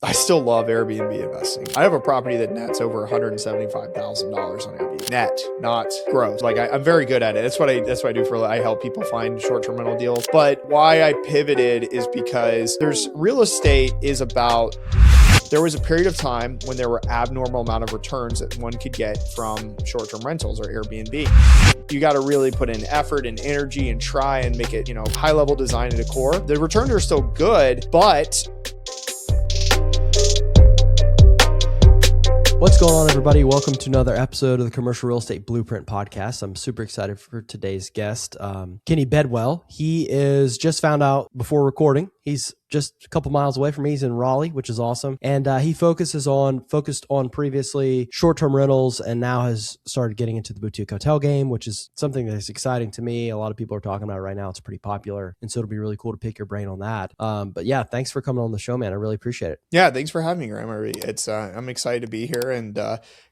I still love Airbnb investing. I have a property that nets over $175,000 on Airbnb. Net, not gross. Like I'm very good at it. That's what I do for. I help people find short-term rental deals. But why I pivoted is because real estate is about. There was a period of time when there were abnormal amount of returns that one could get from short-term rentals or Airbnb. You got to really put in effort and energy and try and make it, high-level design and decor. The returns are still good, but what's going on, everybody? Welcome to another episode of the Commercial Real Estate Blueprint Podcast. I'm super excited for today's guest, Kenny Bedwell. He is just found out before recording. He's just a couple miles away from me. He's in Raleigh, which is awesome. And he focused on previously short-term rentals and now has started getting into the boutique hotel game, which is something that's exciting to me. A lot of people are talking about it right now. It's pretty popular. And so it'll be really cool to pick your brain on that. But yeah, thanks for coming on the show, man. I really appreciate it. Yeah, thanks for having me, Graham. I'm excited to be here and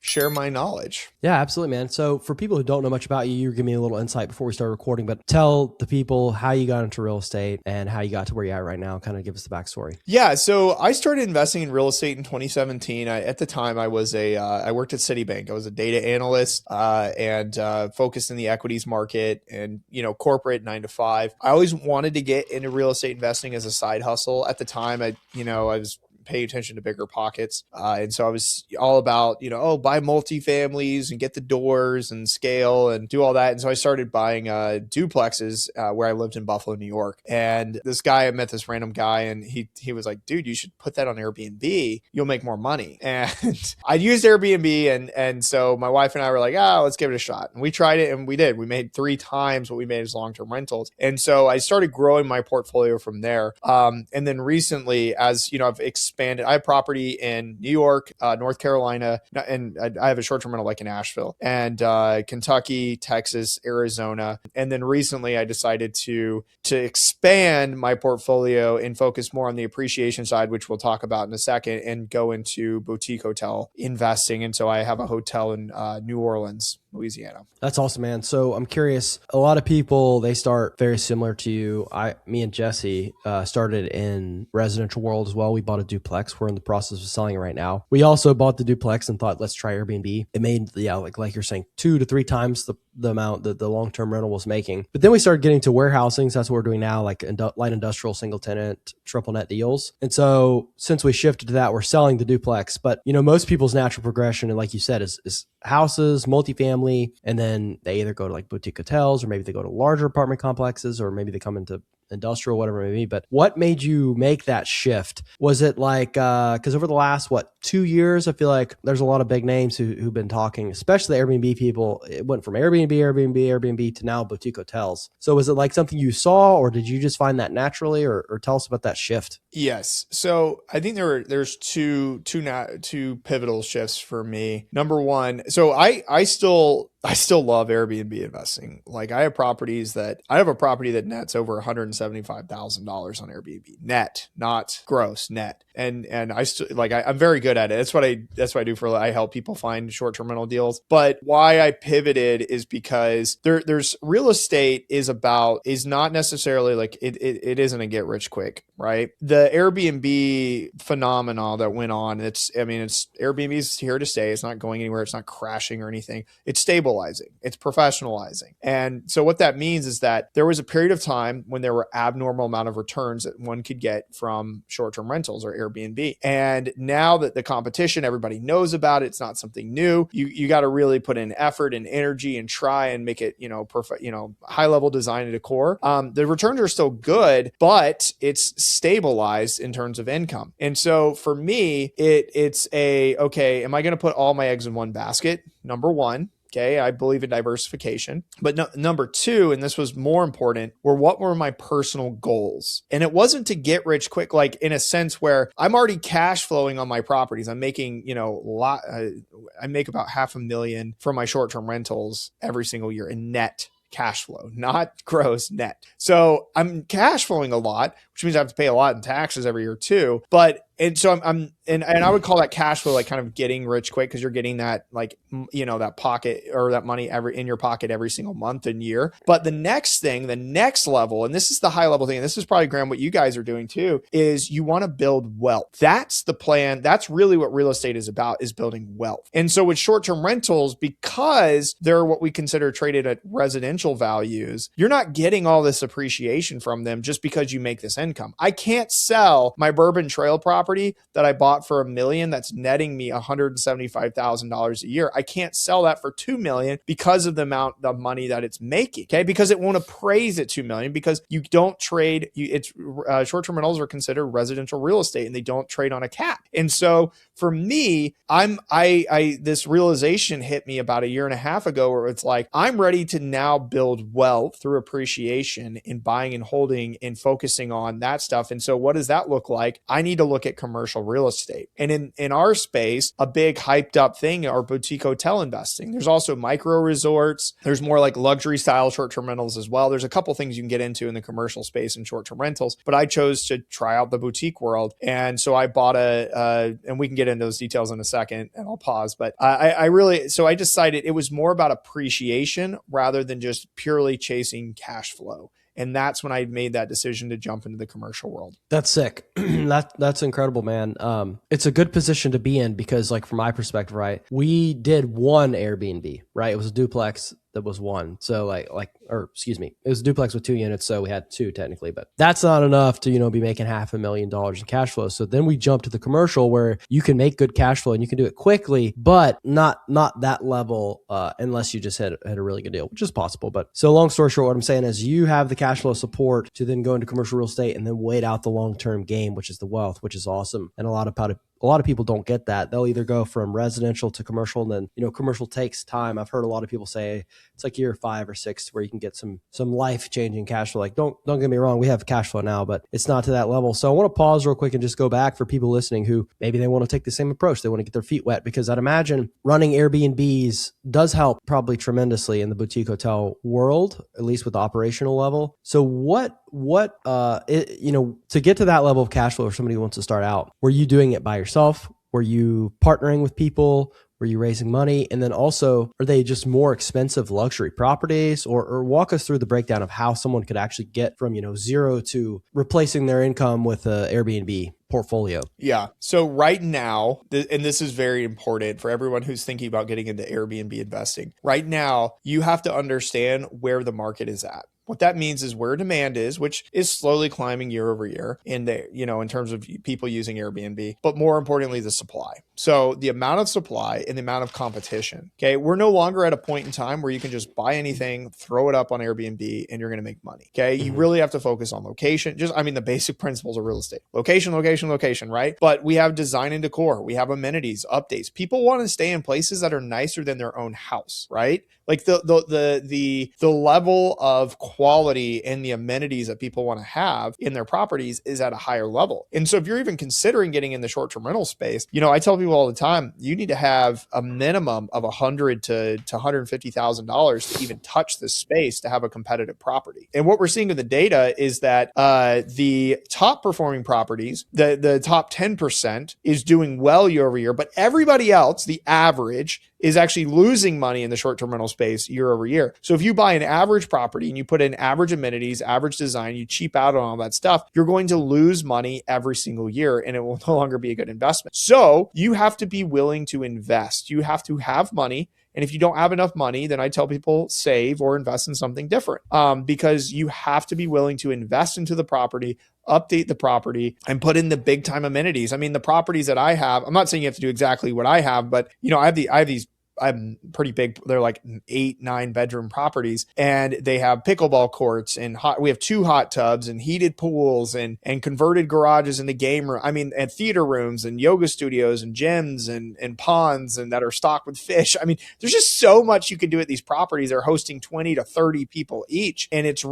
share my knowledge. Yeah, absolutely, man. So for people who don't know much about you, you were giving me a little insight before we started recording, but tell the people how you got into real estate and how you got to where you're at right now. Kind of give us the backstory. Yeah, so I started investing in real estate in 2017. At the time, I worked at Citibank. I was a data analyst and focused in the equities market and corporate 9 to 5. I always wanted to get into real estate investing as a side hustle. At the time, I was paying attention to bigger pockets. And so I was all about, buy multifamilies and get the doors and scale and do all that. And so I started buying duplexes where I lived in Buffalo, New York. And I met this random guy and he was like, dude, you should put that on Airbnb. You'll make more money. And I used Airbnb. And so my wife and I were like, let's give it a shot. And we tried it and we did. We made 3 times what we made as long-term rentals. And so I started growing my portfolio from there. And then recently, as I've expanded. I have property in New York, North Carolina, and I have a short-term rental like in Asheville, and Kentucky, Texas, Arizona. And then recently I decided to expand my portfolio and focus more on the appreciation side, which we'll talk about in a second, and go into boutique hotel investing. And so I have a hotel in New Orleans, Louisiana. That's awesome, man. So I'm curious, a lot of people, they start very similar to you. Me and Jesse started in residential world as well. We bought a duplex. We're in the process of selling it right now. We also bought the duplex and thought, let's try Airbnb. It made, like you're saying, 2 to 3 times the amount that the long-term rental was making. But then we started getting to warehousing. So that's what we're doing now, like light industrial, single tenant, triple net deals. And so since we shifted to that, we're selling the duplex. But most people's natural progression, and like you said, is houses, multifamily, and then they either go to like boutique hotels, or maybe they go to larger apartment complexes, or maybe they come into industrial, whatever it may be. But what made you make that shift? Was it like, because over the last, 2 years, I feel like there's a lot of big names who've been talking, especially the Airbnb people. It went from Airbnb to now boutique hotels. So was it like something you saw, or did you just find that naturally, or tell us about that shift? Yes. So I think there's two pivotal shifts for me. Number one, so I still love Airbnb investing. Like I have a property that nets over $175,000 on Airbnb. Net, not gross, net. And I'm very good at it. That's what I do I help people find short-term rental deals. But why I pivoted is because there's real estate is not necessarily like it isn't a get rich quick, right? The Airbnb phenomenon that went on, Airbnb's here to stay. It's not going anywhere. It's not crashing or anything. It's stabilizing. It's professionalizing. And so what that means is that there was a period of time when there were abnormal amount of returns that one could get from short-term rentals or Airbnb. And now that the competition, everybody knows about it, it's not something new. You got to really put in effort and energy and try and make it, perfect, high-level design and decor. The returns are still good, but it's stabilized in terms of income. And so for me, it's okay, am I going to put all my eggs in one basket? Number one. Okay, I believe in diversification. But number 2, and this was more important, what were my personal goals? And it wasn't to get rich quick, like in a sense where I'm already cash flowing on my properties. I'm making, I make about $500,000 from my short-term rentals every single year in net cash flow, not gross, net. So I'm cash flowing a lot, which means I have to pay a lot in taxes every year too. But and so and I would call that cash flow like kind of getting rich quick, because you're getting that like that pocket or that money every in your pocket every single month and year. But the next thing, the next level, and this is the high level thing, and this is probably, Graham, what you guys are doing too, is you want to build wealth. That's the plan. That's really what real estate is about, is building wealth. And so with short-term rentals, because they're what we consider traded at residential values, you're not getting all this appreciation from them just because you make this income. I can't sell my Bourbon Trail property that I bought for $1 million that's netting me $175,000 a year. I can't sell that for $2 million because of the amount of money that it's making. Okay, because it won't appraise at $2 million, because you don't trade. It's short-term rentals are considered residential real estate, and they don't trade on a cap. And so for me, this realization hit me about a year and a half ago, where it's like, I'm ready to now build wealth through appreciation in buying and holding and focusing on that stuff. And so what does that look like? I need to look at commercial real estate. And in our space, a big hyped up thing are boutique hotel investing. There's also micro resorts. There's more like luxury style short-term rentals as well. There's a couple things you can get into in the commercial space and short-term rentals, but I chose to try out the boutique world. And so I bought and we can get into those details in a second, and I'll pause, but I decided it was more about appreciation rather than just purely chasing cash flow. And that's when I made that decision to jump into the commercial world. That's sick. That's incredible, man. It's a good position to be in, because like from my perspective, right, we did one Airbnb, right? It was a duplex that was one. So it was a duplex with 2 units. So we had 2 technically, but that's not enough to, be making $500,000 in cash flow. So then we jumped to the commercial, where you can make good cash flow and you can do it quickly, but not that level, unless you just had a really good deal, which is possible. But so long story short, what I'm saying is you have the cash flow support to then go into commercial real estate and then wait out the long-term game, which is the wealth, which is awesome. And a lot of people don't get that. They'll either go from residential to commercial, and then, commercial takes time. I've heard a lot of people say it's like year 5 or 6 where you can get some life-changing cash flow. Like, don't get me wrong, we have cash flow now, but it's not to that level. So I want to pause real quick and just go back for people listening who maybe they want to take the same approach. They want to get their feet wet, because I'd imagine running Airbnbs does help probably tremendously in the boutique hotel world, at least with the operational level. So to get to that level of cash flow, if somebody wants to start out, were you doing it by yourself? Were you partnering with people? Were you raising money? And then also, are they just more expensive luxury properties? Or walk us through the breakdown of how someone could actually get from, zero to replacing their income with an Airbnb portfolio. Yeah. So right now, and this is very important for everyone who's thinking about getting into Airbnb investing, right now, you have to understand where the market is at. What that means is where demand is, which is slowly climbing year over year in terms of people using Airbnb, but more importantly, the supply. So the amount of supply and the amount of competition. Okay. We're no longer at a point in time where you can just buy anything, throw it up on Airbnb, and you're going to make money. Okay. You really have to focus on location. The basic principles of real estate: location, right? But we have design and decor. We have amenities, updates. People want to stay in places that are nicer than their own house, right? Like the level of quality and the amenities that people want to have in their properties is at a higher level. And so if you're even considering getting in the short-term rental space, I tell people all the time, you need to have a minimum of $100,000 to $150,000 to even touch this space to have a competitive property. And what we're seeing in the data is that the top performing properties, the top 10%, is doing well year over year, but everybody else, the average, is actually losing money in the short-term rental space year over year. So if you buy an average property and you put in average amenities, average design, you cheap out on all that stuff, you're going to lose money every single year, and it will no longer be a good investment. So you have to be willing to invest. You have to have money. And if you don't have enough money, then I tell people save or invest in something different, because you have to be willing to invest into the property, update the property, and put in the big time amenities. The properties that I have, I'm not saying you have to do exactly what I have, but I'm pretty big. They're like 8-9 bedroom properties, and they have pickleball courts and we have 2 hot tubs and heated pools and converted garages into game room. And theater rooms and yoga studios and gyms and ponds and that are stocked with fish. There's just so much you can do at these properties. They're hosting 20 to 30 people each. And it's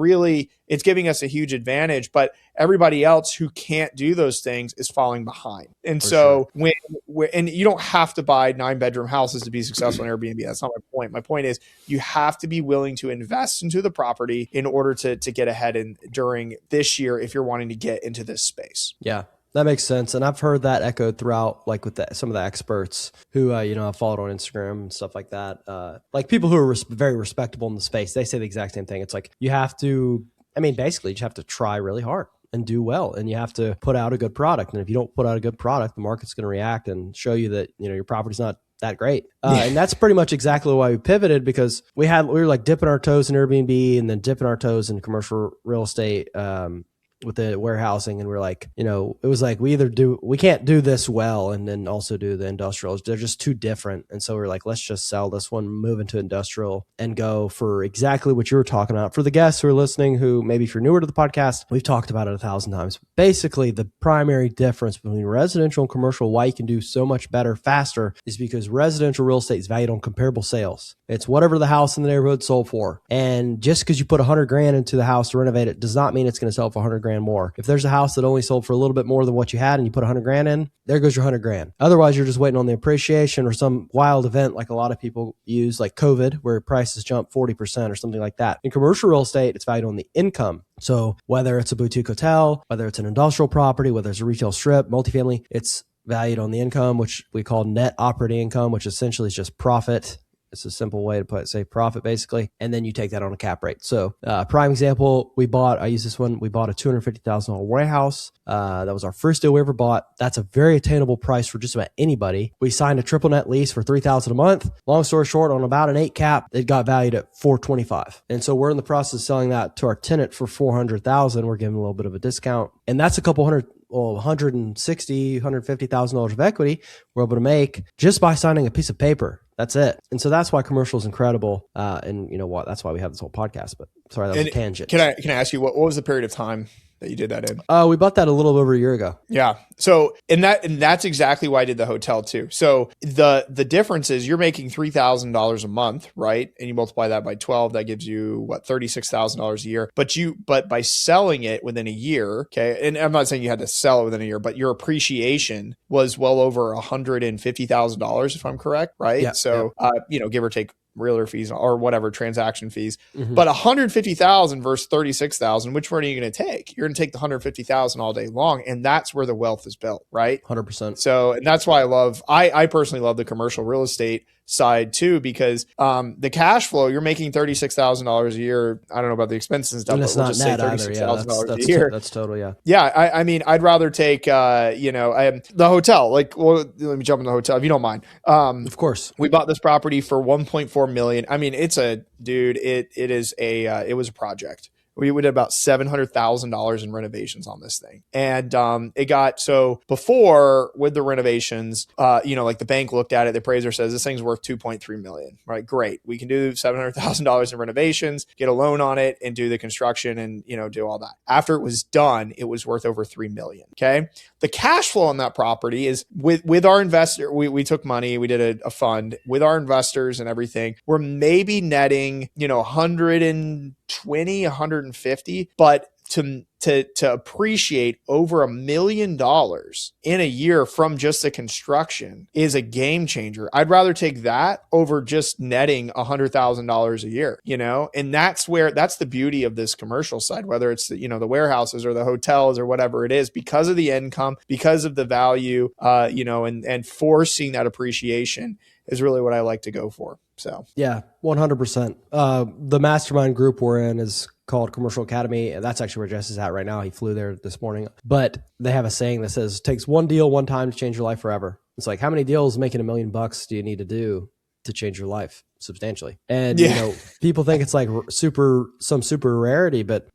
it's giving us a huge advantage, but everybody else who can't do those things is falling behind. And For so sure. and you don't have to buy 9-bedroom houses to be successful in Airbnb. That's not my point. My point is you have to be willing to invest into the property in order to get ahead during this year if you're wanting to get into this space. Yeah. That makes sense. And I've heard that echoed throughout, like with some of the experts who, I've followed on Instagram and stuff like that. Like people who are very respectable in the space, they say the exact same thing. It's like, you have to, basically you just have to try really hard and do well. And you have to put out a good product. And if you don't put out a good product, the market's going to react and show you that, your property's not that great. And that's pretty much exactly why we pivoted, because we were like dipping our toes in Airbnb and then dipping our toes in commercial real estate, with the warehousing, and we're like, it was like we can't do this well and then also do the industrials. They're just too different. And so we're like, let's just sell this one, move into industrial, and go for exactly what you were talking about. For the guests who are listening, who maybe if you're newer to the podcast, we've talked about it 1,000 times. Basically, the primary difference between residential and commercial, why you can do so much better faster, is because residential real estate is valued on comparable sales. It's whatever the house in the neighborhood sold for. And just because you put $100,000 into the house to renovate it does not mean it's going to sell for $100,000 more. If there's a house that only sold for a little bit more than what you had and you put $100,000 in, there goes your $100,000. Otherwise, you're just waiting on the appreciation or some wild event like a lot of people use, like COVID, where prices jump 40% or something like that. In commercial real estate, it's valued on the income. So whether it's a boutique hotel, whether it's an industrial property, whether it's a retail strip, multifamily, it's valued on the income, which we call net operating income, which essentially is just profit. It's a simple way to say profit, basically. And then you take that on a cap rate. So prime example, I use this one. We bought a $250,000 warehouse. That was our first deal we ever bought. That's a very attainable price for just about anybody. We signed a triple net lease for $3,000 a month. Long story short, on about an 8 cap, it got valued at $425,000. And so we're in the process of selling that to our tenant for $400,000. We're giving a little bit of a discount. And that's a couple hundred, $160,000, $150,000 of equity we're able to make just by signing a piece of paper. That's it. And so that's why commercial is incredible. And you know what? That's why we have this whole podcast. But sorry, that was a tangent. Can I ask you what was the period of time that you did that in? We bought that a little over a year ago. Yeah. So, and that's exactly why I did the hotel too. So the difference is you're making $3,000 a month, right? And you multiply that by 12, that gives you what, $36,000 a year. But by selling it within a year, okay. And I'm not saying you had to sell it within a year, but your appreciation was well over $150,000, if I'm correct, right? Yeah, so, give or take realtor fees or whatever transaction fees, but 150,000 versus 36,000, which one are you going to take? You're going to take the 150,000 all day long. And that's where the wealth is built, right? 100%. So, and that's why I personally love the commercial real estate side too, because the cash flow, you're making $36,000 a year. I don't know about the expenses and stuff, and but it's we'll not just say net $36,000 either. a year. That's total. Yeah. Yeah. I mean, I'd rather take, the hotel, let me jump in the hotel if you don't mind. Of course. We bought this property for $1.4 million. I mean, it was a project. We did about $700,000 in renovations on this thing. And so before with the renovations, like the bank looked at it, the appraiser says this thing's worth $2.3 million, right? Great. We can do $700,000 in renovations, get a loan on it and do the construction and, do all that. After it was done, it was worth over $3 million. Okay. The cash flow on that property is with our investor. We took money, we did a fund with our investors and everything. We're maybe netting, 150, but to appreciate over $1 million in a year from just the construction is a game changer. I'd rather take that over just netting $100,000 a year, and that's the beauty of this commercial side, whether it's the warehouses or the hotels or whatever it is, because of the income, because of the value, and forcing that appreciation is really what I like to go for. So yeah, 100%. The mastermind group we're in is called Commercial Academy. And that's actually where Jess is at right now. He flew there this morning, but they have a saying that says, it takes one deal one time to change your life forever. It's like, how many deals making $1 million do you need to do to change your life substantially? And, people think it's like some super rarity, but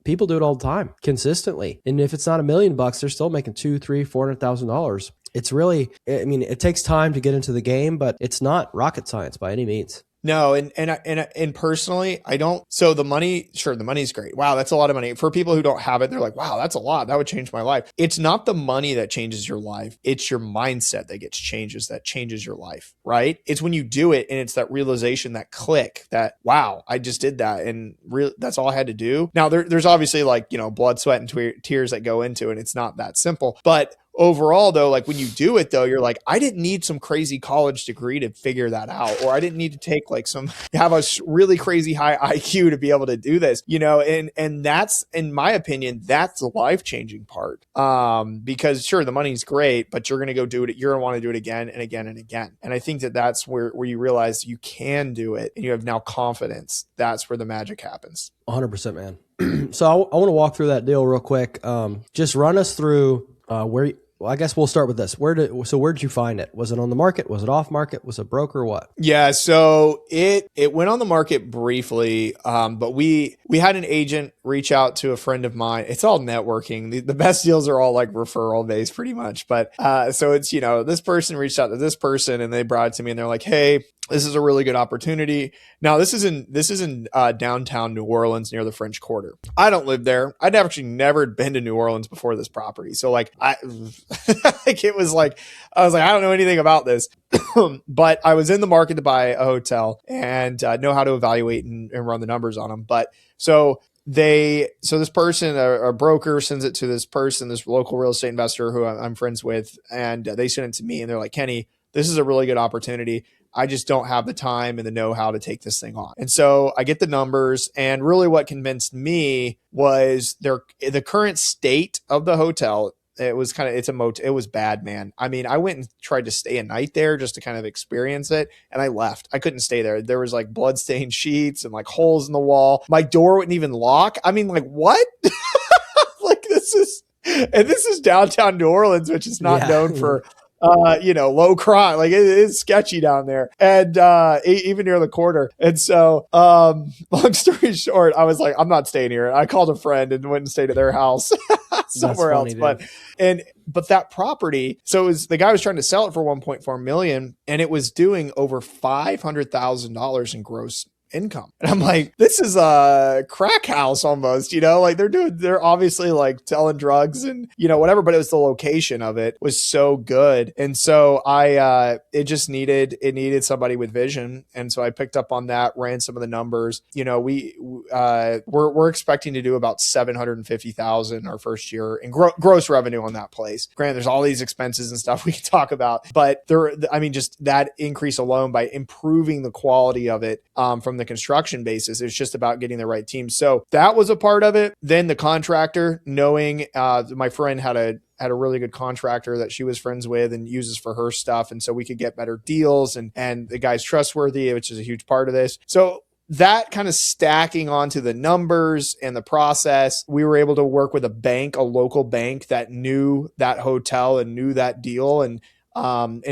people do it all the time consistently. And if it's not $1 million, they're still making $200,000, $300,000, $400,000. It's really, it takes time to get into the game, but it's not rocket science by any means. No, and personally, I don't. So the money, sure, the money's great. Wow, that's a lot of money for people who don't have it. They're like, wow, that's a lot. That would change my life. It's not the money that changes your life. It's your mindset that gets changes that changes your life, right? It's when you do it and it's that realization, that click, that wow, I just did that, and that's all I had to do. Now there's obviously like blood, sweat, and tears that go into it. It's not that simple, but overall though, like when you do it though, you're like, I didn't need some crazy college degree to figure that out, or I didn't need to take like have a really crazy high IQ to be able to do this, and that's, in my opinion, that's the life-changing part. Because sure, the money's great, but you're going to go do it. You're going to want to do it again and again and again. And I think that's where you realize you can do it and you have now confidence. That's where the magic happens. 100%, man. So I want to walk through that deal real quick. Just run us through well, I guess we'll start with this. Where'd you find it? Was it on the market? Was it off market? Was it broker? What? Yeah, so it went on the market briefly, but we had an agent reach out to a friend of mine. It's all networking. The best deals are all like referral based, pretty much. But so it's this person reached out to this person, and they brought it to me, and they're like, "Hey, this is a really good opportunity." Now, this is in downtown New Orleans near the French Quarter. I don't live there. I'd actually never been to New Orleans before this property. So like I was like, I don't know anything about this, but I was in the market to buy a hotel and know how to evaluate and run the numbers on them. But so this person, a broker, sends it to this person, this local real estate investor who I'm friends with, and they send it to me, and they're like, "Kenny, this is a really good opportunity. I just don't have the time and the know-how to take this thing on." And so I get the numbers, and really what convinced me was the current state of the hotel. It was it's a motel. It was bad, man. I mean, I went and tried to stay a night there just to kind of experience it, and I left. I couldn't stay there. There was like blood-stained sheets and like holes in the wall. My door wouldn't even lock. I mean, like what? Like this is downtown New Orleans, which is not known for low crime. Like it is sketchy down there, and even near the quarter. And so, long story short, I was like, I'm not staying here. I called a friend and went and stayed at their house somewhere else. But that property, so the guy was trying to sell it for 1.4 million, and it was doing over $500,000 in gross income. And I'm like, this is a crack house almost, like they're obviously like selling drugs and, whatever, but it was the location of it was so good. And so it needed somebody with vision. And so I picked up on that, ran some of the numbers. We're expecting to do about 750,000 our first year in gross revenue on that place. Granted, there's all these expenses and stuff we can talk about, but just that increase alone by improving the quality of it, from the construction basis, it's just about getting the right team. So that was a part of it. Then the contractor, knowing my friend had a really good contractor that she was friends with and uses for her stuff, and so we could get better deals, and the guy's trustworthy, which is a huge part of this. So that kind of stacking onto the numbers and the process, we were able to work with a local bank that knew that hotel and knew that deal, and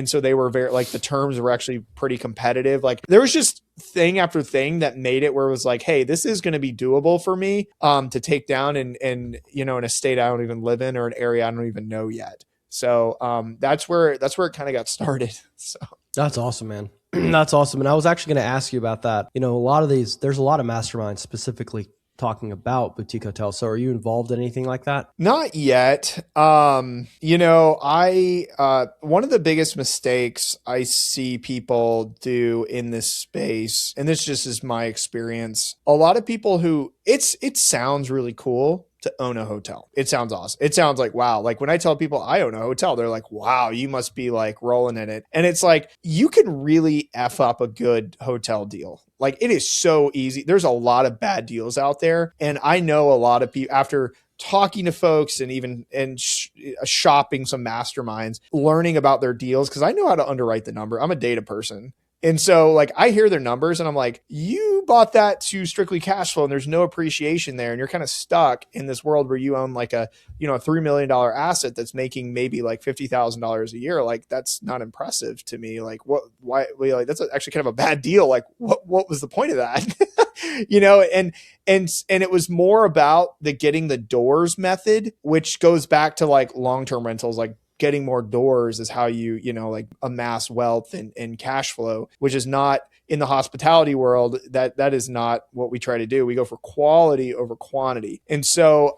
so they were the terms were actually pretty competitive. Like there was just thing after thing that made it where it was like, hey, this is going to be doable for me to take down in a state I don't even live in, or an area I don't even know yet. So that's where it kind of got started. So that's awesome, man. That's awesome. And I was actually going to ask you about that. A lot of there's a lot of masterminds specifically talking about boutique hotels. So are you involved in anything like that? Not yet. One of the biggest mistakes I see people do in this space, and this just is my experience, a lot of people who it sounds really cool to own a hotel. It sounds awesome. It sounds like, wow. Like when I tell people I own a hotel, they're like, wow, you must be like rolling in it. And it's like, you can really F up a good hotel deal. Like it is so easy. There's a lot of bad deals out there. And I know a lot of people, after talking to folks and shopping some masterminds, learning about their deals, because I know how to underwrite the number. I'm a data person. And so like I hear their numbers and I'm like, you bought that to strictly cash flow and there's no appreciation there. And you're kind of stuck in this world where you own like a $3 million asset that's making maybe like $50,000 a year. Like that's not impressive to me. Like why that's actually kind of a bad deal. Like what was the point of that? And it was more about the getting the doors method, which goes back to like long-term rentals, like getting more doors is how you, like amass wealth and cash flow, which is not in the hospitality world. That is not what we try to do. We go for quality over quantity. And so,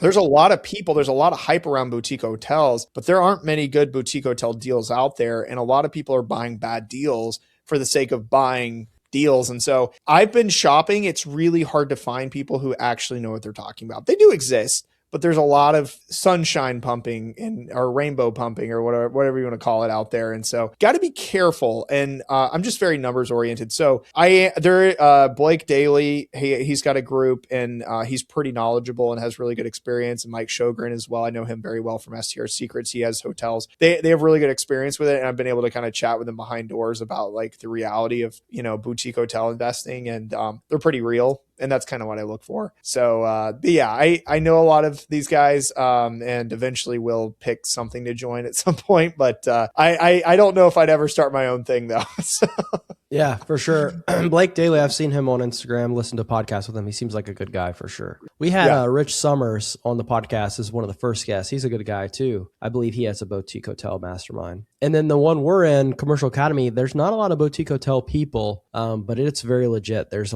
there's a lot of people, there's a lot of hype around boutique hotels, but there aren't many good boutique hotel deals out there. And a lot of people are buying bad deals for the sake of buying deals. And so I've been shopping. It's really hard to find people who actually know what they're talking about. They do exist, but there's a lot of sunshine pumping or rainbow pumping or whatever you want to call it out there. And so got to be careful. And I'm just very numbers oriented. So Blake Daly, he's got a group, and he's pretty knowledgeable and has really good experience. And Mike Sjogren as well. I know him very well from STR Secrets. He has hotels. They have really good experience with it. And I've been able to kind of chat with them behind doors about like the reality of, boutique hotel investing. And they're pretty real. And that's kind of what I look for. So, but yeah, I know a lot of these guys, and eventually will pick something to join at some point. But I don't know if I'd ever start my own thing though. So. Yeah, for sure. Blake Daly, I've seen him on Instagram, listened to podcasts with him. He seems like a good guy for sure. We had Rich Summers on the podcast as one of the first guests. He's a good guy too. I believe he has a boutique hotel mastermind. And then the one we're in, Commercial Academy, there's not a lot of boutique hotel people, but it's very legit. There's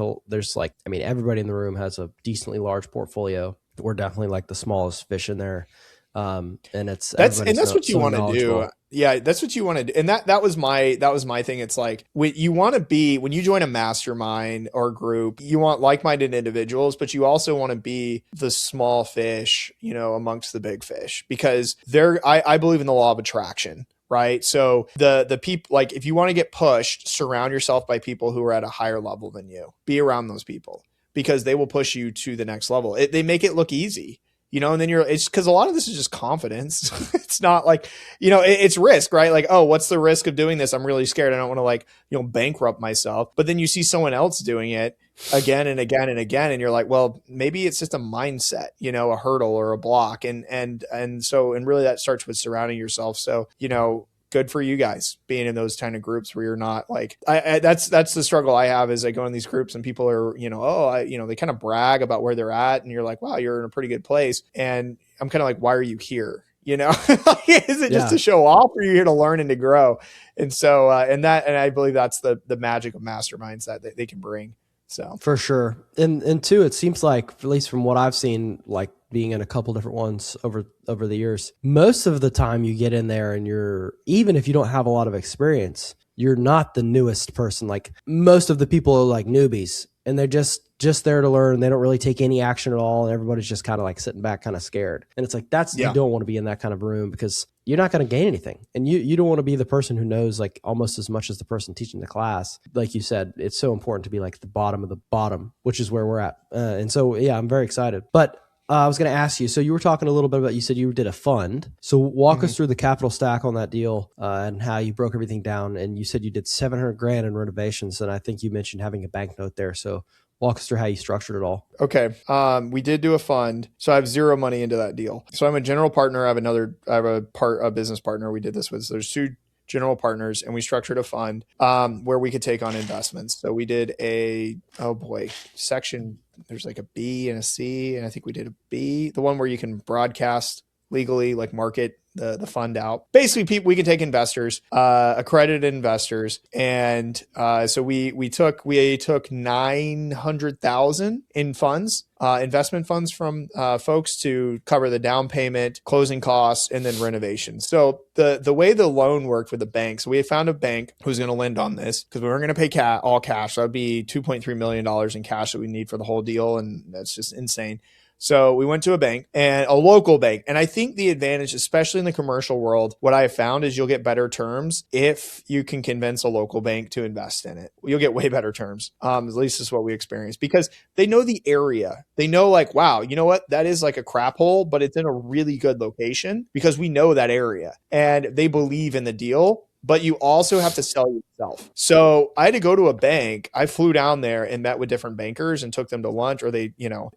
everybody in the room has a decently large portfolio. We're definitely like the smallest fish in there. And that's what you want to do. Yeah, that's what you want to do. And that was my thing. It's like you want to be, when you join a mastermind or group, you want like-minded individuals, but you also want to be the small fish, amongst the big fish, because I believe in the law of attraction. Right. So the people, like if you want to get pushed, surround yourself by people who are at a higher level than you. Be around those people because they will push you to the next level. They make it look easy. And then it's because a lot of this is just confidence. It's not like, it's risk, right? Like, oh, what's the risk of doing this? I'm really scared. I don't want to bankrupt myself. But then you see someone else doing it again and again and again. And you're like, well, maybe it's just a mindset, a hurdle or a block. And really that starts with surrounding yourself. So, good for you guys being in those kind of groups where you're not like, that's the struggle I have is I go in these groups and people are, they kind of brag about where they're at and you're like, wow, you're in a pretty good place. And I'm kind of like, why are you here? Is it just to show off, or are you here to learn and to grow? And so, and I believe that's the magic of masterminds that they can bring. So for sure. And two, it seems like, at least from what I've seen, like being in a couple different ones over the years, most of the time you get in there and even if you don't have a lot of experience, you're not the newest person. Like most of the people are like newbies and they're just there to learn. They don't really take any action at all. And everybody's just kind of like sitting back, kind of scared. And it's like, you don't want to be in that kind of room because you're not going to gain anything. And you don't want to be the person who knows like almost as much as the person teaching the class. Like you said, it's so important to be like the bottom of the bottom, which is where we're at. And so, yeah, I'm very excited. But I was going to ask you, so you were talking a little bit about, you said you did a fund. So walk us through the capital stack on that deal and how you broke everything down. And you said you did $700,000 in renovations. And I think you mentioned having a bank note there. So walk us through how you structured it all. Okay. We did do a fund. So I have zero money into that deal. So I'm a general partner. I have a business partner we did this with. So there's two general partners and we structured a fund where we could take on investments. So we did section. There's like a B and a C, and I think we did a B, the one where you can broadcast legally, like market the fund out. Basically, we can take investors, accredited investors, and so we took 900,000 in funds, investment funds from folks to cover the down payment, closing costs, and then renovation. So the way the loan worked with the bank, so we had found a bank who's going to lend on this because we weren't going to pay all cash. That would be $2.3 million in cash that we need for the whole deal, and that's just insane. So we went to a bank, and a local bank. And I think the advantage, especially in the commercial world, what I have found is you'll get better terms if you can convince a local bank to invest in it. You'll get way better terms. At least this is what we experienced, because they know the area. They know like, wow, you know what? That is like a crap hole, but it's in a really good location because we know that area and they believe in the deal. But you also have to sell yourself. So I had to go to a bank. I flew down there and met with different bankers and took them to lunch, or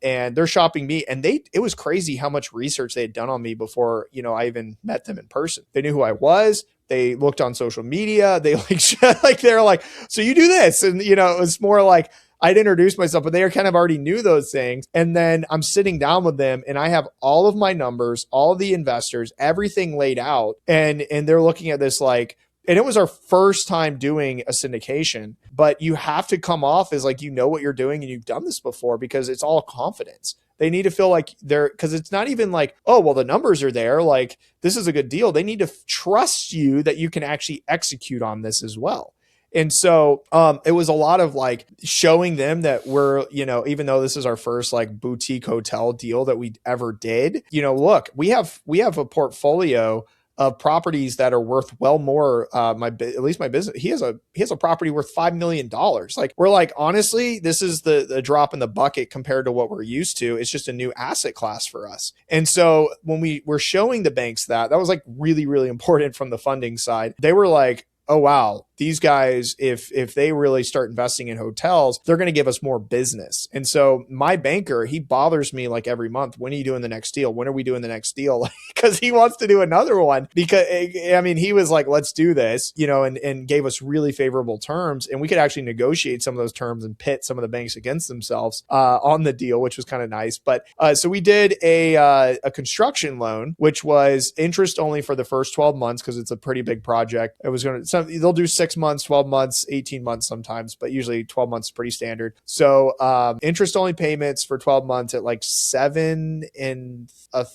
and they're shopping me. And it was crazy how much research they had done on me before, I even met them in person. They knew who I was. They looked on social media. They they're like, so you do this. And, it was more like, I'd introduced myself, but they kind of already knew those things. And then I'm sitting down with them and I have all of my numbers, all of the investors, everything laid out. And they're looking at this like, and it was our first time doing a syndication, but you have to come off as like, you know what you're doing and you've done this before, because it's all confidence. They need to feel like they're, because it's not even like, oh, well, the numbers are there. Like, this is a good deal. They need to trust you that you can actually execute on this as well. And so it was a lot of like showing them that we're, even though this is our first like boutique hotel deal that we ever did, look, we have a portfolio of properties that are worth well more. At least my business, he has a property worth $5 million. Like, we're like, honestly, this is the drop in the bucket compared to what we're used to. It's just a new asset class for us. And so when we were showing the banks that was like really, really important from the funding side, they were like, oh, wow, these guys, if they really start investing in hotels, they're going to give us more business. And so my banker, he bothers me like every month. When are you doing the next deal? When are we doing the next deal? Because he wants to do another one. Because, I mean, he was like, let's do this, and gave us really favorable terms. And we could actually negotiate some of those terms and pit some of the banks against themselves on the deal, which was kind of nice. But so we did a construction loan, which was interest only for the first 12 months because it's a pretty big project. It was going to, they'll do 6 months, 12 months, 18 months sometimes, but usually 12 months is pretty standard. So interest only payments for 12 months at like 7 and a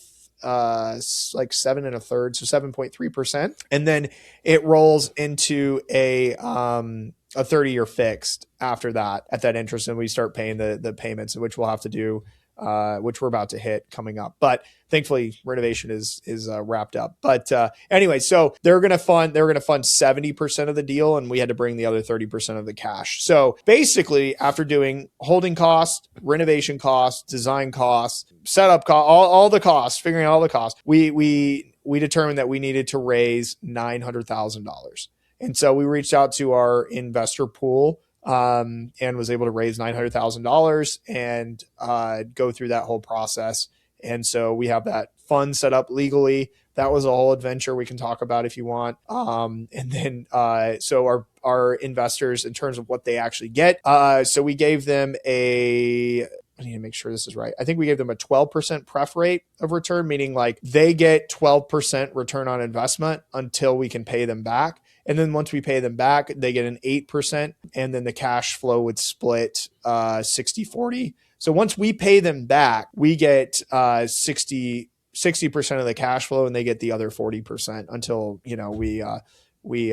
like 7 1/3, so 7.3%. And then it rolls into a 30-year fixed after that at that interest. And we start paying the payments, which we'll have to do, which we're about to hit coming up. But thankfully renovation is wrapped up. But anyway, so they were going to fund 70% of the deal, and we had to bring the other 30% of the cash. So basically, after doing holding costs, renovation costs, design costs, setup costs, all the costs, figuring out all the costs, we determined that we needed to raise $900,000. And so we reached out to our investor pool and was able to raise $900,000 and go through that whole process. And so we have that fund set up legally. That was a whole adventure we can talk about if you want. And then so our investors, in terms of what they actually get, so we gave them I need to make sure this is right. I think we gave them a 12% pref rate of return, meaning like they get 12% return on investment until we can pay them back. And then once we pay them back, they get an 8%. And then the cash flow would split 60-40. So once we pay them back, we get 60% of the cash flow, and they get the other 40% until, we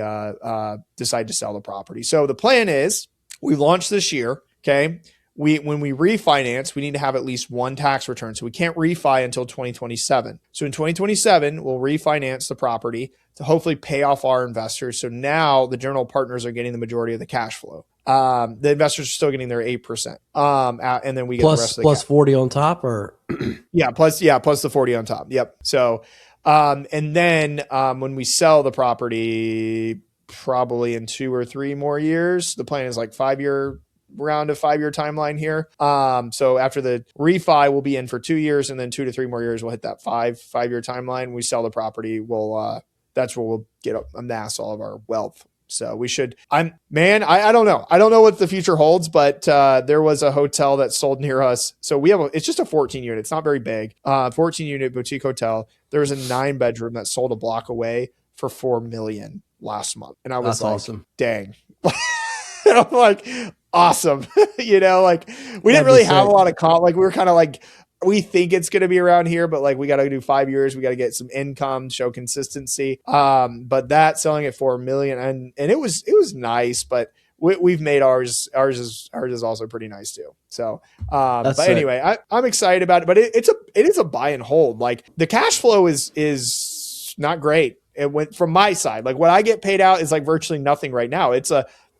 decide to sell the property. So the plan is we launch this year. Okay. When we refinance, we need to have at least one tax return. So we can't refi until 2027. So in 2027, we'll refinance the property to hopefully pay off our investors. So now the general partners are getting the majority of the cash flow. The investors are still getting their 8%. And then we get the rest of the plus 40 on top, or plus the 40 on top. Yep. So and then when we sell the property, probably in 2 or 3 more years, the plan is like 5-year timeline here. So after the refi, we'll be in for 2 years, and then 2 to 3 more years, we'll hit that 5-year timeline. We sell the property. That's where we'll amass all of our wealth. So we should, I don't know. I don't know what the future holds, but there was a hotel that sold near us. So it's just a 14 unit. It's not very big. 14 unit boutique hotel. There was a 9-bedroom that sold a block away for $4 million last month. And I was that's like, awesome. Dang. And I'm like, awesome. Like we didn't really have a lot of like we were kind of like, we think it's going to be around here, but like we got to do 5 years. We got to get some income, show consistency. But that selling at $4 million, and it was nice, but we've made ours is also pretty nice too. So, but anyway, I'm excited about it, but it is a buy and hold. Like the cash flow is not great. It went from my side. Like what I get paid out is like virtually nothing right now.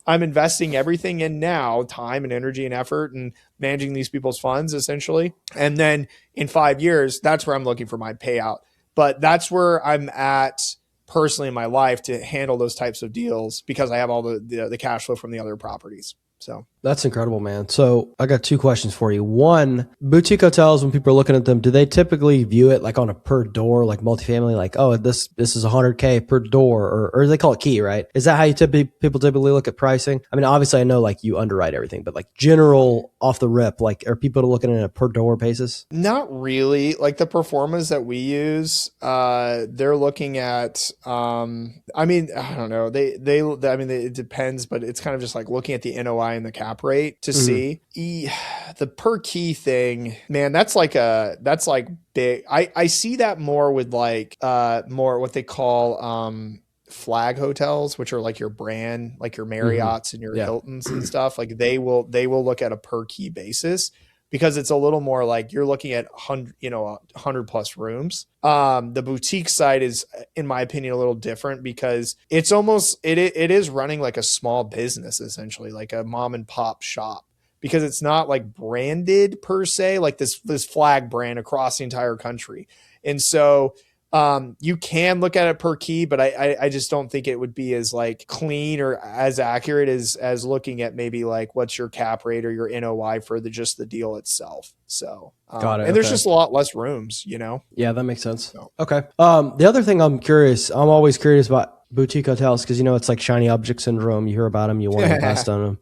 I'm investing everything in now, time and energy and effort, and managing these people's funds essentially. And then in 5 years, that's where I'm looking for my payout. But that's where I'm at personally in my life to handle those types of deals, because I have all the cash flow from the other properties. So That's incredible, man. So I got two questions for you. One, boutique hotels, when people are looking at them, do they typically view it like on a per door, like multifamily, like, oh, this is 100K per door, or they call it key, right? Is that how people typically look at pricing? I mean, obviously I know like you underwrite everything, but like general off the rip, like are people looking at a per door basis? not really. Like the performers that we use, they're looking at, I mean, I don't know. I mean, it depends, but it's kind of just like looking at the NOI and the cap rate to Mm-hmm. see. The per key thing, man, that's like big. I see that more with like, more what they call, flag hotels, which are like your brand, like your Mm-hmm. Marriott's and your Yeah. Hilton's and stuff. Like they will look at a per key basis because it's a little more like you're looking at 100, 100 plus rooms. The boutique side is, in my opinion, a little different because it's almost, it is running like a small business, essentially like a mom and pop shop, because it's not like branded per se, like this flag brand across the entire country. And so, you can look at it per key, but I just don't think it would be as like clean or as accurate as looking at maybe like what's your cap rate or your NOI for just the deal itself. So, Got it. and there's Okay. just a lot less rooms, Yeah, that makes sense. So Okay. The other thing I'm always curious about boutique hotels because it's like shiny object syndrome. You hear about them, you want to invest on them.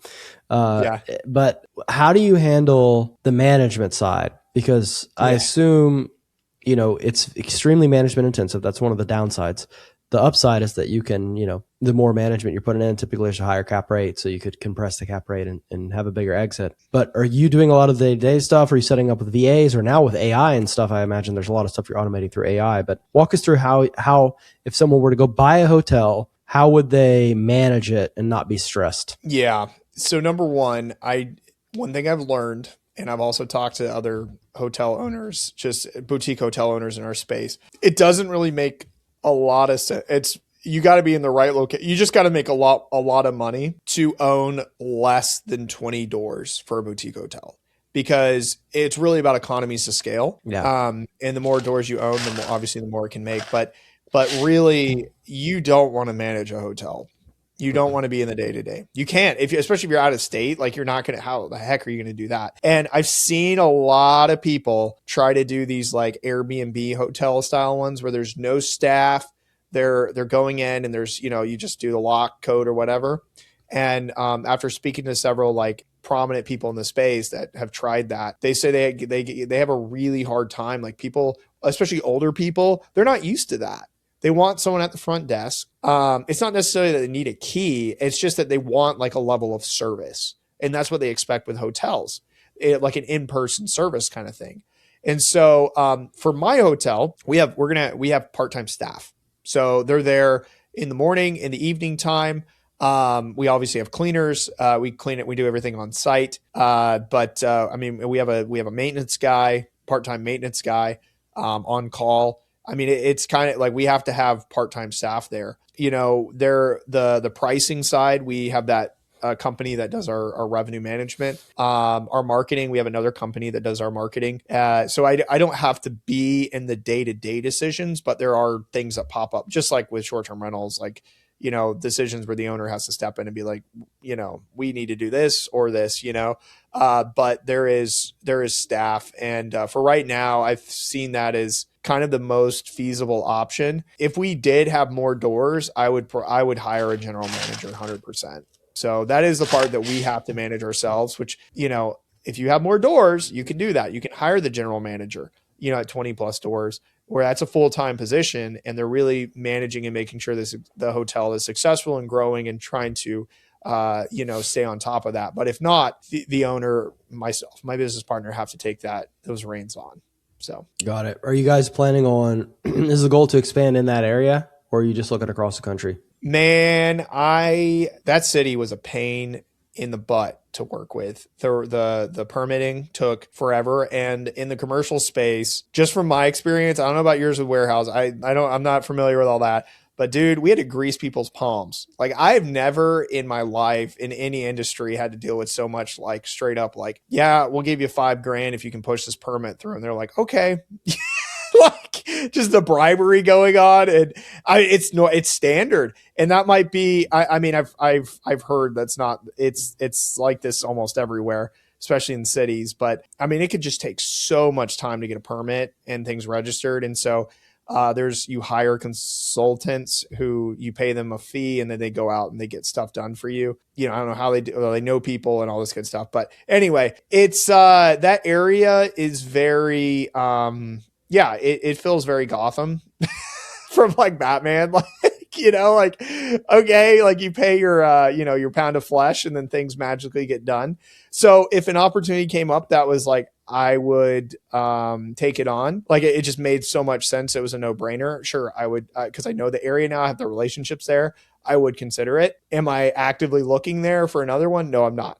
Uh, yeah, but how do you handle the management side? Because I yeah, assume, it's extremely management intensive. That's one of the downsides. The upside is that you can, the more management you're putting in, typically there's a higher cap rate. So you could compress the cap rate and have a bigger exit. But are you doing a lot of the day-to-day stuff? Are you setting up with VAs or now with AI and stuff? I imagine there's a lot of stuff you're automating through AI. But walk us through how if someone were to go buy a hotel, how would they manage it and not be stressed? yeah. So number one thing I've learned, and I've also talked to other hotel owners, just boutique hotel owners in our space, it doesn't really make a lot of sense. You got to be in the right location. You just got to make a lot of money to own less than 20 doors for a boutique hotel, because it's really about economies of scale. Yeah. And the more doors you own, the more, obviously the more it can make. But really, you don't want to manage a hotel. You don't want to be in the day to day. You can't, especially if you're out of state. Like, you're not gonna. How the heck are you gonna do that? And I've seen a lot of people try to do these like Airbnb hotel style ones where there's no staff. They're going in and there's, you just do the lock code or whatever. And after speaking to several like prominent people in the space that have tried that, they say they have a really hard time. Like, people, especially older people, they're not used to that. They want someone at the front desk. It's not necessarily that they need a key. It's just that they want like a level of service, and that's what they expect with hotels, like an in-person service kind of thing. And so, for my hotel, we have part-time staff, so they're there in the morning, in the evening time. We obviously have cleaners. We clean it. We do everything on site. But I mean, we have a maintenance guy, part-time maintenance guy, on call. I mean, it's kind of like we have to have part-time staff there. They're the pricing side. We have that company that does our revenue management. Our marketing, we have another company that does our marketing. So I don't have to be in the day-to-day decisions, but there are things that pop up, just like with short-term rentals, like, decisions where the owner has to step in and be like, we need to do this or this, but there is staff. And for right now, I've seen that as kind of the most feasible option. If we did have more doors, I would hire a general manager 100%. So that is the part that we have to manage ourselves, which, if you have more doors, you can do that. You can hire the general manager, at 20 plus doors, where that's a full-time position, and they're really managing and making sure the hotel is successful and growing and trying to, stay on top of that. But if not, the owner, myself, my business partner, have to take those reins on. So, Got it. Are you guys planning on, is the goal to expand in that area, or are you just looking across the country? man, that city was a pain in the butt to work with. The permitting took forever, and in the commercial space, just from my experience, I don't know about yours with warehouse. I'm not familiar with all that. But dude, we had to grease people's palms. Like, I've never in my life in any industry had to deal with so much like straight up like, yeah, we'll give you $5,000 if you can push this permit through. And they're like, okay. like just the bribery going on. And it's no, it's standard. And that might be, I mean, I've heard that's not, it's like this almost everywhere, especially in cities. But I mean, it could just take so much time to get a permit and things registered. And so you hire consultants who you pay them a fee and then they go out and they get stuff done for you. You know, I don't know how they do, well, they know people and all this good stuff. But anyway, it's that area is very, yeah, it feels very Gotham from like Batman. Like, like, okay, like you pay your, your pound of flesh and then things magically get done. So if an opportunity came up that was like, I would take it on. Like it just made so much sense. It was a no brainer. Sure, I would, because I know the area now, I have the relationships there. I would consider it. Am I actively looking there for another one? No, I'm not.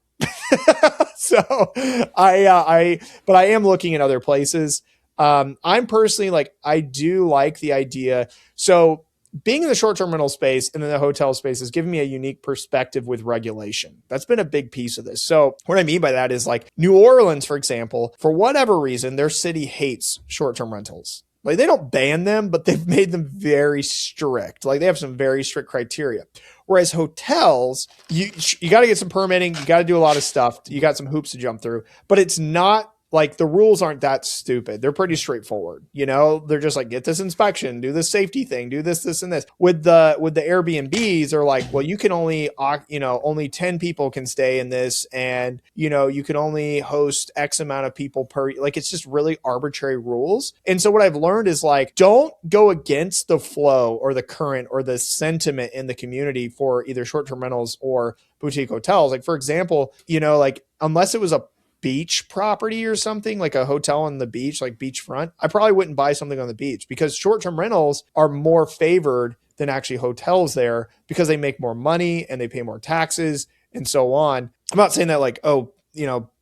So but I am looking at other places. I'm personally like, I do like the idea. So being in the short-term rental space and in the hotel space has given me a unique perspective with regulation. That's been a big piece of this. So what I mean by that is like New Orleans, for example, for whatever reason, their city hates short-term rentals. Like they don't ban them, but they've made them very strict. Like they have some very strict criteria. Whereas hotels, you got to get some permitting. You got to do a lot of stuff. You got some hoops to jump through, but it's not like the rules aren't that stupid. They're pretty straightforward. They're just like, get this inspection, do this safety thing, do this, and this. With the Airbnbs, they're like, well, you can only, only 10 people can stay in this. And, you can only host X amount of people per, like, it's just really arbitrary rules. And so what I've learned is like, don't go against the flow or the current or the sentiment in the community for either short-term rentals or boutique hotels. Like, for example, like unless it was a beach property or something like a hotel on the beach, like beachfront, I probably wouldn't buy something on the beach because short-term rentals are more favored than actually hotels there because they make more money and they pay more taxes and so on. I'm not saying that like,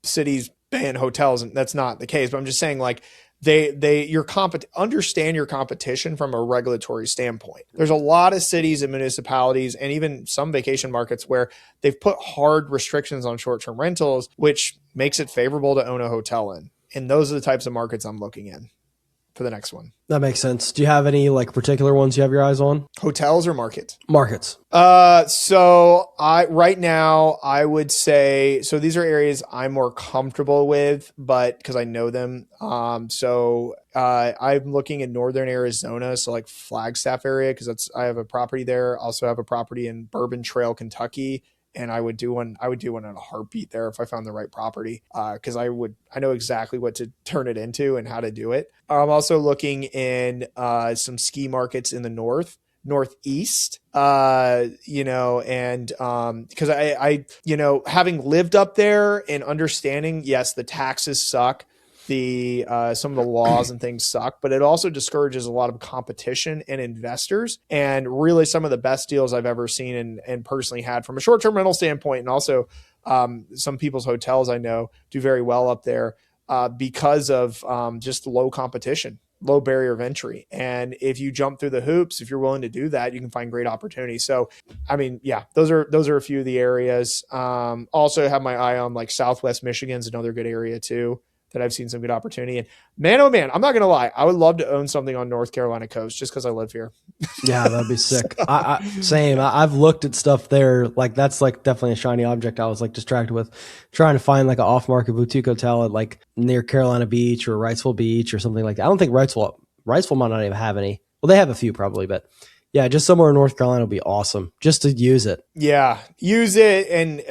cities ban hotels and that's not the case, but I'm just saying like understand your competition from a regulatory standpoint. There's a lot of cities and municipalities and even some vacation markets where they've put hard restrictions on short-term rentals, which makes it favorable to own a hotel in. And those are the types of markets I'm looking in for the next one. That makes sense. Do you have any like particular ones you have your eyes on? Hotels or markets? Markets. So right now I would say, so these are areas I'm more comfortable with, but because I know them. I'm looking in northern Arizona, so like Flagstaff area, because I have a property there. Also have a property in Bourbon Trail, Kentucky. And I would do one in a heartbeat there if I found the right property. Cause I know exactly what to turn it into and how to do it. I'm also looking in, some ski markets in the northeast, because I having lived up there and understanding, yes, the taxes suck. Some of the laws and things suck, but it also discourages a lot of competition and investors. And really some of the best deals I've ever seen and personally had from a short-term rental standpoint. And also some people's hotels I know do very well up there because of just low competition, low barrier of entry. And if you jump through the hoops, if you're willing to do that, you can find great opportunities. So, I mean, yeah, those are a few of the areas. Also have my eye on like Southwest Michigan's another good area too, that I've seen some good opportunity. And man, oh man, I'm not going to lie. I would love to own something on North Carolina coast just because I live here. Yeah, that'd be sick. Same. I've looked at stuff there. Like that's like definitely a shiny object. I was like distracted with trying to find like an off-market boutique hotel at like near Carolina Beach or Wrightsville Beach or something like that. I don't think Wrightsville might not even have any. Well, they have a few probably, but yeah, just somewhere in North Carolina would be awesome just to use it. Yeah, use it and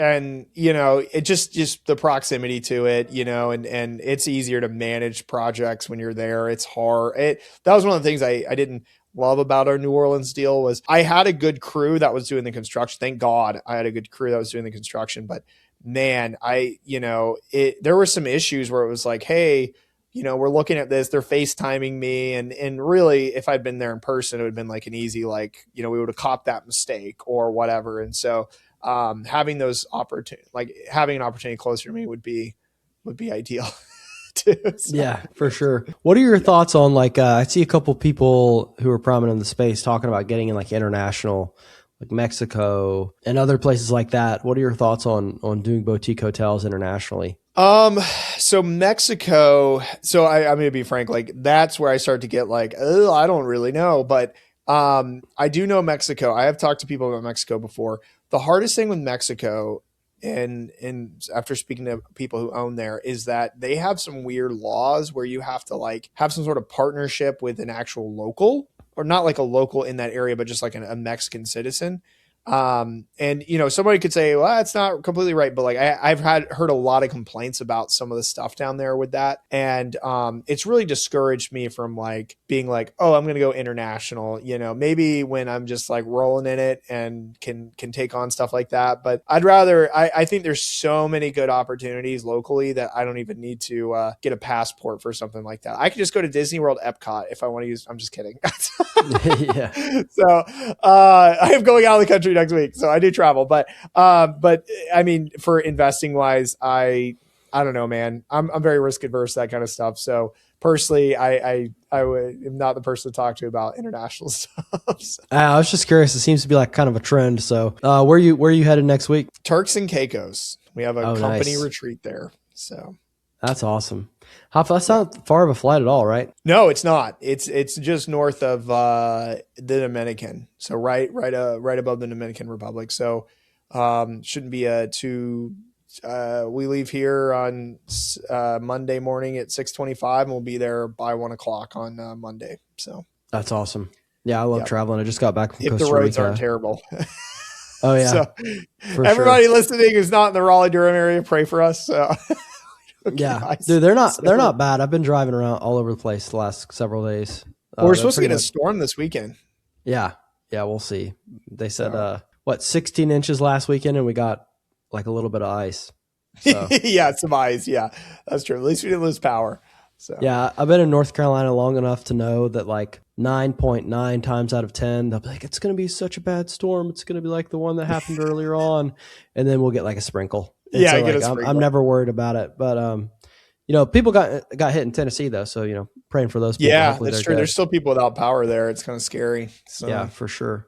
it just the proximity to it, and it's easier to manage projects when you're there. It's hard. That was one of the things I didn't love about our New Orleans deal was I had a good crew that was doing the construction. Thank God I had a good crew that was doing the construction, but man, there were some issues where it was like, hey, we're looking at this, they're FaceTiming me. And really, if I'd been there in person, it would have been like an easy, like, we would have caught that mistake or whatever. And so having those having an opportunity closer to me would be ideal too. So. Yeah, for sure. What are your thoughts on like, I see a couple people who are prominent in the space talking about getting in like international like Mexico and other places like that. What are your thoughts on doing boutique hotels internationally? Um, so Mexico, I'm gonna be frank, like that's where I start to get like, oh, I don't really know, but I do know Mexico. I have talked to people about Mexico before. The hardest thing with Mexico, and after speaking to people who own there, is that they have some weird laws where you have to like have some sort of partnership with an actual local, or not like a local in that area, but just like a Mexican citizen. And somebody could say, well, that's not completely right, but like I've heard a lot of complaints about some of the stuff down there with that. And it's really discouraged me from like being like, oh, I'm gonna go international, maybe when I'm just like rolling in it and can take on stuff like that. But I think there's so many good opportunities locally that I don't even need to get a passport for something like that. I could just go to Disney World Epcot if I want to use. I'm just kidding. Yeah. So I am going out of the country next week, so I do travel. But I mean, for investing wise, I don't know, man. I'm very risk adverse, that kind of stuff. So personally, am not the person to talk to about international stuff. So. I was just curious. It seems to be like kind of a trend. So where are you headed next week? Turks and Caicos. We have a Oh, company nice. retreat there. So That's awesome. That's not far of a flight at all, right? no, it's not. It's just north of the Dominican. So right above the Dominican Republic. So shouldn't be too. We leave here on Monday morning at 6:25, and we'll be there by 1 o'clock on Monday. So That's awesome. Yeah, I love yeah, traveling. I just got back from if the Costa roads aren't Rica. terrible. Oh yeah, So for everybody sure. listening who's not in the Raleigh Durham area, pray for us. Okay, Yeah, guys. dude, they're not So they're not bad. I've been driving around all over the place the last several days. we're They're supposed to pretty get a much. storm this weekend. Yeah, yeah, we'll see. They said So. 16 inches last weekend, and we got like a little bit of ice. So Yeah, some eyes. Yeah, that's true. At least we didn't lose power. So yeah, I've been in North Carolina long enough to know that like 9.9 times out of 10, they'll be like, it's going to be such a bad storm. It's going to be like the one that happened earlier on. And then we'll get like a sprinkle. And yeah, so I get like, a I'm sprinkle. never worried about it. But, people got hit in Tennessee though. So, praying for those people. Yeah, Hopefully that's they're true. good. There's still people without power there. It's kind of scary. Yeah, So for sure.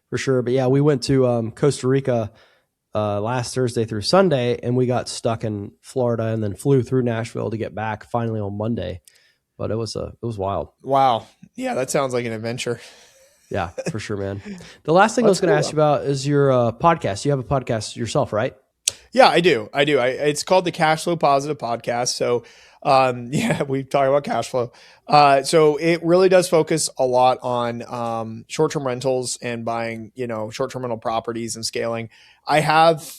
For sure. But yeah, we went to Costa Rica last Thursday through Sunday, and we got stuck in Florida and then flew through Nashville to get back finally on Monday. But it was wild. wow. Yeah, that sounds like an adventure. Yeah, for sure, man. The last thing I was That's going to cool ask you though. about is your podcast. You have a podcast yourself, right? Yeah, I do. It's called the Cashflow Positive Podcast. So, yeah, we talk about cash flow. So it really does focus a lot on short-term rentals and buying, short-term rental properties and scaling. I have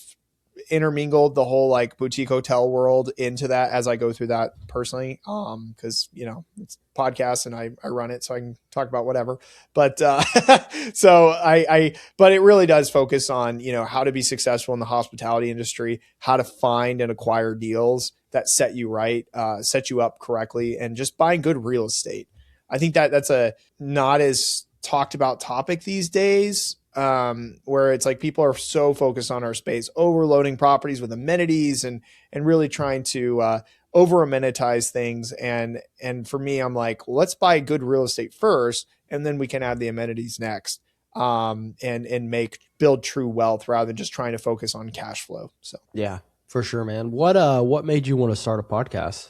intermingled the whole like boutique hotel world into that as I go through that personally. Cause it's podcast and I run it so I can talk about whatever, but, but it really does focus on, how to be successful in the hospitality industry, how to find and acquire deals that set you right, set you up correctly, and just buying good real estate. I think that's a not as talked about topic these days, where it's like people are so focused on our space, overloading properties with amenities and really trying to over amenitize things. And for me, I'm like, well, let's buy good real estate first, and then we can add the amenities next, and build true wealth rather than just trying to focus on cash flow. So Yeah, for sure, man. What made you want to start a podcast?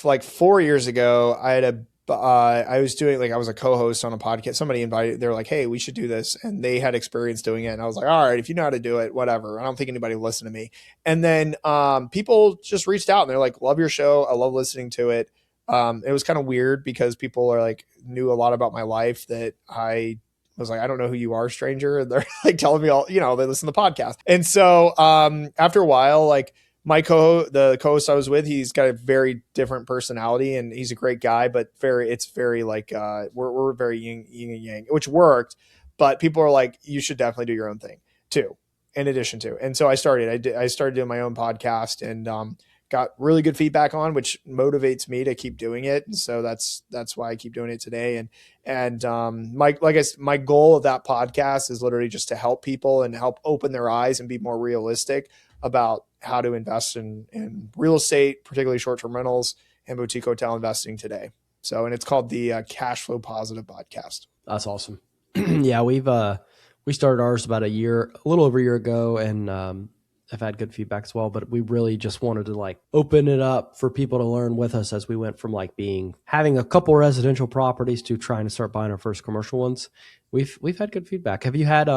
Like 4 years ago, I was doing like I was a co-host on a podcast. Somebody invited, they were like, "Hey, we should do this," and they had experience doing it. And I was like, "All right, if you know how to do it, whatever." I don't think anybody will listen to me. And then people just reached out and they're like, "Love your show. I love listening to it." It was kind of weird because people are like knew a lot about my life that I was like, "I don't know who you are, stranger." And they're like telling me all, they listen to the podcast. And so after a while, like the co-host I was with, he's got a very different personality and he's a great guy, but it's very like, we're very yin and yang, which worked, but people are like, you should definitely do your own thing too, in addition to. And so I started doing my own podcast and, got really good feedback on, which motivates me to keep doing it. And so that's why I keep doing it today. And my goal of that podcast is literally just to help people and help open their eyes and be more realistic about how to invest in real estate, particularly short-term rentals and boutique hotel investing today. So, and it's called the Cashflow Positive Podcast. That's awesome. Yeah, we started ours about a little over a year ago, and I've had good feedback as well. But we really just wanted to like open it up for people to learn with us as we went from like having a couple residential properties to trying to start buying our first commercial ones. We've had good feedback. Have you had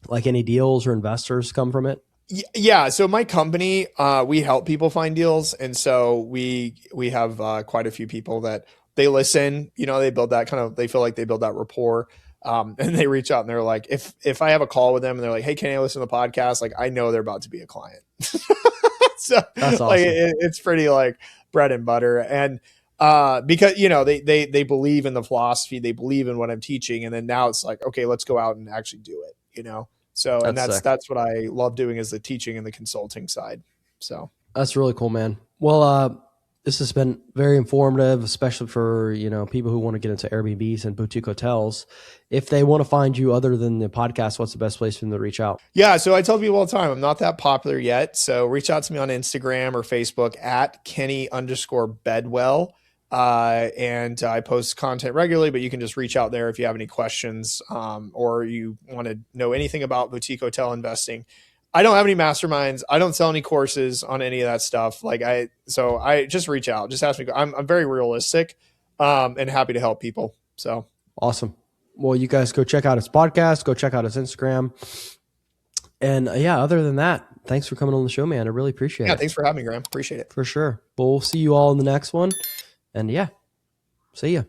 like any deals or investors come from it? Yeah, so my company, we help people find deals, and so we have quite a few people that they listen. You know, they build that kind of, they feel like they build that rapport, and they reach out and they're like, if I have a call with them and they're like, hey, can I listen to the podcast? Like, I know they're about to be a client. So That's like awesome. it's pretty like bread and butter, and because you know they believe in the philosophy, they believe in what I'm teaching, and then now it's like, okay, let's go out and actually do it. You know. So, and That's sick. that's what I love doing, is the teaching and the consulting side. So, That's really cool, man. Well, this has been very informative, especially for people who want to get into Airbnbs and boutique hotels. If they want to find you other than the podcast, what's the best place for them to reach out? yeah, so I tell people all the time, I'm not that popular yet. So reach out to me on Instagram or Facebook at Kenny underscore Bedwell. And I post content regularly, but you can just reach out there if you have any questions, or you want to know anything about boutique hotel investing. I don't have any masterminds. I don't sell any courses on any of that stuff. So I just reach out, just ask me. I'm very realistic, and happy to help people. So Awesome. Well, you guys go check out his podcast, go check out his Instagram. And yeah, other than that, thanks for coming on the show, man. I really appreciate yeah, it. thanks for having me, Graham. Appreciate it. For sure. But we'll see you all in the next one. And yeah, see ya.